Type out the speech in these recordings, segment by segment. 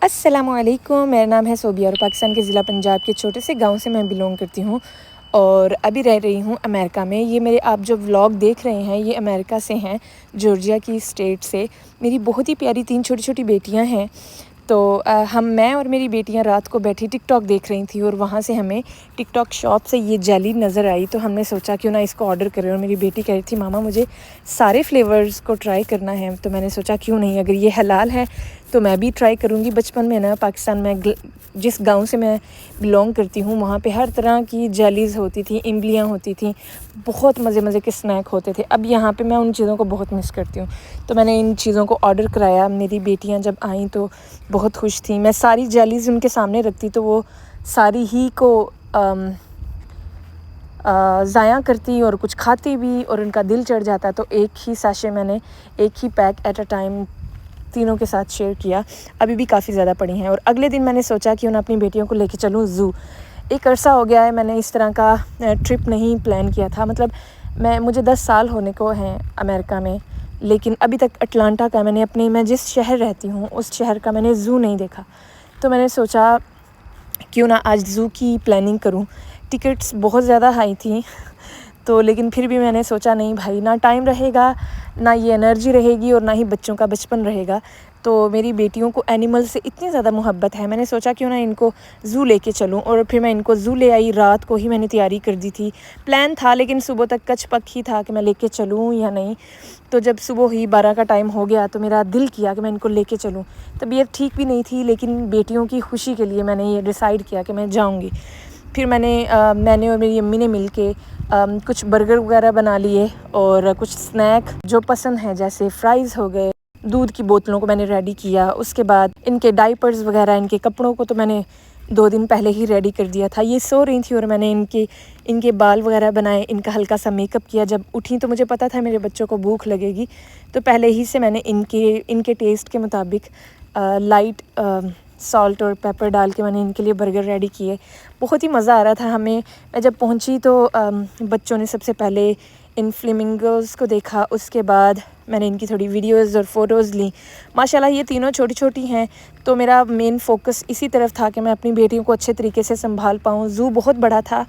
अस्सलामुअलैकुम, मेरा नाम है सोबिया और पाकिस्तान के ज़िला पंजाब के छोटे से गांव से मैं बिलोंग करती हूँ और अभी रह रही हूँ अमेरिका में। ये मेरे आप जो व्लॉग देख रहे हैं ये अमेरिका से हैं, जॉर्जिया की स्टेट से। मेरी बहुत ही प्यारी 3 छोटी-छोटी बेटियाँ हैं। तो मैं और मेरी बेटियाँ रात को बैठी टिकटॉक देख रही थी और वहाँ से हमें टिकटॉक शॉप से ये जेली नज़र आई, तो हमने सोचा क्यों ना इसको ऑर्डर करें। और मेरी बेटी कह रही थी मामा मुझे सारे फ्लेवर्स को ट्राई करना है, तो मैंने सोचा क्यों नहीं, अगर ये हलाल है तो मैं भी ट्राई करूँगी। बचपन में ना पाकिस्तान में जिस गांव से मैं बिलोंग करती हूँ वहाँ पे हर तरह की जेलीज़ होती थी, इमलियाँ होती थी, बहुत मज़े मज़े के स्नैक होते थे। अब यहाँ पे मैं उन चीज़ों को बहुत मिस करती हूँ, तो मैंने इन चीज़ों को ऑर्डर कराया। मेरी बेटियाँ जब आईं तो बहुत खुश थी। मैं सारी जेलीज़ उनके सामने रखती तो वो सारी ही को ज़ाया करती और कुछ खाती भी और उनका दिल चढ़ जाता। तो एक ही सैशे मैंने एक ही पैक एट अ टाइम तीनों के साथ शेयर किया। अभी भी काफ़ी ज़्यादा पड़ी हैं। और अगले दिन मैंने सोचा कि उन्हें अपनी बेटियों को लेके चलूँ ज़ू। एक अरसा हो गया है मैंने इस तरह का ट्रिप नहीं प्लान किया था। मतलब मुझे 10 साल होने को हैं अमेरिका में, लेकिन अभी तक अटलांटा का मैं जिस शहर रहती हूँ उस शहर का मैंने ज़ू नहीं देखा। तो मैंने सोचा क्यों ना आज ज़ू की प्लानिंग करूँ। टिकट्स बहुत ज़्यादा हाई थी, तो लेकिन फिर भी मैंने सोचा नहीं भाई, ना टाइम रहेगा, ना ये एनर्जी रहेगी और ना ही बच्चों का बचपन रहेगा। तो मेरी बेटियों को एनिमल से इतनी ज़्यादा मोहब्बत है, मैंने सोचा क्यों ना इनको ज़ू लेके चलूँ। और फिर मैं इनको ज़ू ले आई। रात को ही मैंने तैयारी कर दी थी, प्लान था, लेकिन सुबह तक कच-पक ही था कि मैं लेके चलूँ या नहीं। तो जब सुबह हुई 12 का टाइम हो गया तो मेरा दिल किया कि मैं इनको लेके चलूँ। तबीयत ठीक भी नहीं थी, लेकिन बेटियों की खुशी के लिए मैंने ये डिसाइड किया कि मैं जाऊँगी। फिर मैंने और मेरी अम्मी ने मिल के कुछ बर्गर वगैरह बना लिए और कुछ स्नैक जो पसंद है जैसे फ्राइज़ हो गए, दूध की बोतलों को मैंने रेडी किया। उसके बाद इनके डाइपर्स वगैरह, इनके कपड़ों को तो मैंने 2 दिन पहले ही रेडी कर दिया था। ये सो रही थी और मैंने इनके बाल वगैरह बनाए, इनका हल्का सा मेकअप किया। जब उठी तो मुझे पता था मेरे बच्चों को भूख लगेगी, तो पहले ही से मैंने इनके टेस्ट के मुताबिक लाइट सॉल्ट और पेपर डाल के मैंने इनके लिए बर्गर रेडी किए। बहुत ही मज़ा आ रहा था हमें। मैं जब पहुंची तो बच्चों ने सबसे पहले इन फ्लेमिंगोज़ को देखा, उसके बाद मैंने इनकी थोड़ी वीडियोज़ और फ़ोटोज़ ली। माशाल्लाह ये तीनों छोटी-छोटी हैं, तो मेरा मेन फ़ोकस इसी तरफ था कि मैं अपनी बेटियों को अच्छे तरीके से संभाल पाऊँ। ज़ू बहुत बड़ा था,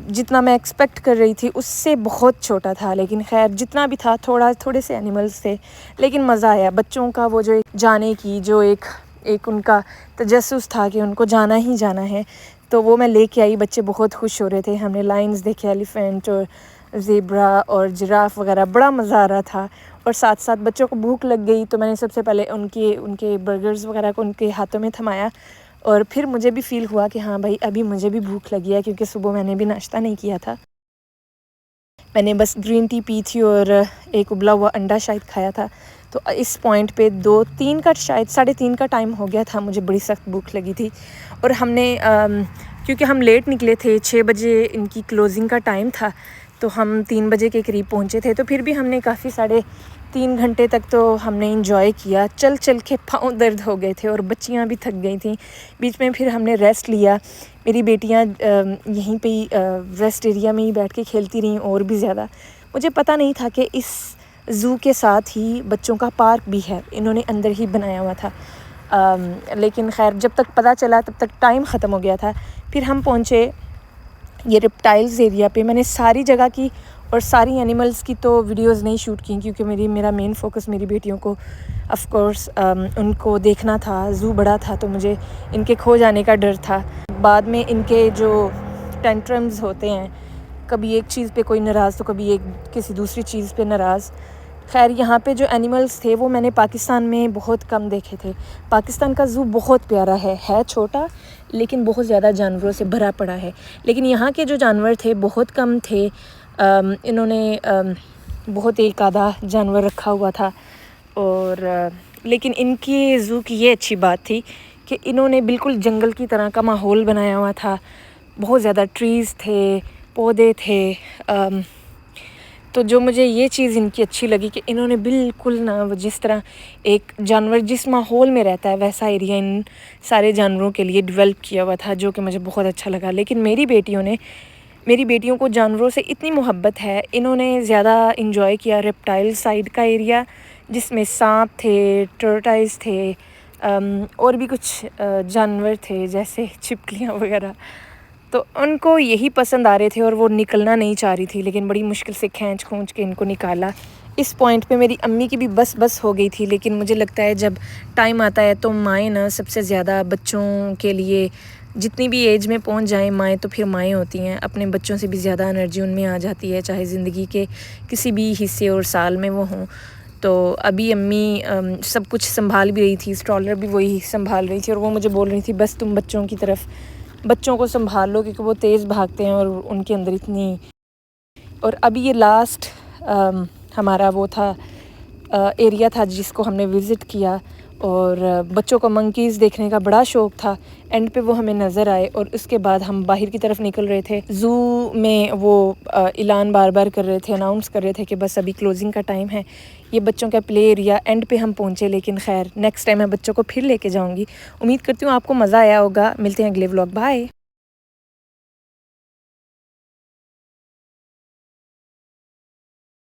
जितना मैं एक्सपेक्ट कर रही थी उससे बहुत छोटा था, लेकिन ख़ैर जितना भी था थोड़े से एनिमल्स थे, लेकिन मज़ा आया। बच्चों का वो जो एक जाने की जो एक उनका तजस्सुस था कि उनको जाना ही जाना है, तो वो मैं लेके आई। बच्चे बहुत खुश हो रहे थे। हमने लायंस देखे, एलिफेंट और ज़ेब्रा और जिराफ वगैरह, बड़ा मज़ा आ रहा था। और साथ साथ बच्चों को भूख लग गई, तो मैंने सबसे पहले उनके बर्गर्स वगैरह को उनके हाथों में थमाया। और फिर मुझे भी फ़ील हुआ कि हाँ भाई, अभी मुझे भी भूख लगी है, क्योंकि सुबह मैंने भी नाश्ता नहीं किया था। मैंने बस ग्रीन टी पी थी और एक उबला हुआ अंडा शायद खाया था। तो इस पॉइंट पे 2-3 का शायद 3:30 का टाइम हो गया था, मुझे बड़ी सख्त भूख लगी थी। और क्योंकि हम लेट निकले थे, 6 बजे इनकी क्लोजिंग का टाइम था, तो हम 3 बजे के करीब पहुँचे थे। तो फिर भी हमने काफ़ी 3.5 घंटे तक तो हमने इंजॉय किया। चल चल के पाँव दर्द हो गए थे और बच्चियाँ भी थक गई थीं। बीच में फिर हमने रेस्ट लिया। मेरी बेटियाँ यहीं पे ही रेस्ट एरिया में ही बैठ के खेलती रहीं और भी ज़्यादा। मुझे पता नहीं था कि इस ज़ू के साथ ही बच्चों का पार्क भी है, इन्होंने अंदर ही बनाया हुआ था। लेकिन ख़ैर जब तक पता चला तब तक टाइम ख़त्म हो गया था। फिर हम पहुँचे ये रेप्टाइल्स एरिया पे। मैंने सारी जगह की और सारी एनिमल्स की तो वीडियोस नहीं शूट की, क्योंकि मेरा मेन फोकस मेरी बेटियों को ऑफ कोर्स उनको देखना था। ज़ू बड़ा था तो मुझे इनके खो जाने का डर था। बाद में इनके जो टेंट्रम्स होते हैं, कभी एक चीज़ पे कोई नाराज़ तो कभी एक किसी दूसरी चीज़ पे नाराज़। खैर यहाँ पे जो एनिमल्स थे वो मैंने पाकिस्तान में बहुत कम देखे थे। पाकिस्तान का ज़ू बहुत प्यारा है छोटा, लेकिन बहुत ज़्यादा जानवरों से भरा पड़ा है। लेकिन यहाँ के जो जानवर थे बहुत कम थे। इन्होंने बहुत एक आधा जानवर रखा हुआ था। और लेकिन इनकी ज़ू की ये अच्छी बात थी कि इन्होंने बिल्कुल जंगल की तरह का माहौल बनाया हुआ था। बहुत ज़्यादा ट्रीज़ थे, पौधे थे। तो जो मुझे ये चीज़ इनकी अच्छी लगी कि इन्होंने बिल्कुल ना, वो जिस तरह एक जानवर जिस माहौल में रहता है वैसा एरिया इन सारे जानवरों के लिए डेवलप किया हुआ था, जो कि मुझे बहुत अच्छा लगा। लेकिन मेरी बेटियों को जानवरों से इतनी मोहब्बत है, इन्होंने ज़्यादा इंजॉय किया रेप्टाइल साइड का एरिया, जिसमें सांप थे, टर्टाइज थे, और भी कुछ जानवर थे जैसे छिपकलियाँ वगैरह, तो उनको यही पसंद आ रहे थे और वो निकलना नहीं चाह रही थी, लेकिन बड़ी मुश्किल से खींच खूंच के इनको निकाला। इस पॉइंट पे मेरी अम्मी की भी बस हो गई थी, लेकिन मुझे लगता है जब टाइम आता है तो माएँ ना सबसे ज़्यादा बच्चों के लिए, जितनी भी एज में पहुंच जाएं माएँ तो फिर माएँ होती हैं, अपने बच्चों से भी ज़्यादा एनर्जी उनमें आ जाती है, चाहे ज़िंदगी के किसी भी हिस्से और साल में वो हों। तो अभी अम्मी सब कुछ संभाल भी रही थी, स्ट्रॉलर भी वही संभाल रही थी, और वो मुझे बोल रही थी बस तुम बच्चों को संभाल लो, क्योंकि वो तेज़ भागते हैं और उनके अंदर इतनी। और अभी ये लास्ट हमारा वो था एरिया था जिसको हमने विज़िट किया, और बच्चों को मंकीज़ देखने का बड़ा शौक़ था। एंड पे वो हमें नज़र आए और उसके बाद हम बाहर की तरफ निकल रहे थे। ज़ू में वो ऐलान बार बार कर रहे थे, अनाउंस कर रहे थे कि बस अभी क्लोजिंग का टाइम है। ये बच्चों का प्ले एरिया एंड पे हम पहुँचे, लेकिन खैर नेक्स्ट टाइम मैं बच्चों को फिर लेके जाऊँगी। उम्मीद करती हूँ आपको मज़ा आया होगा। मिलते हैं अगले व्लॉग, बाय।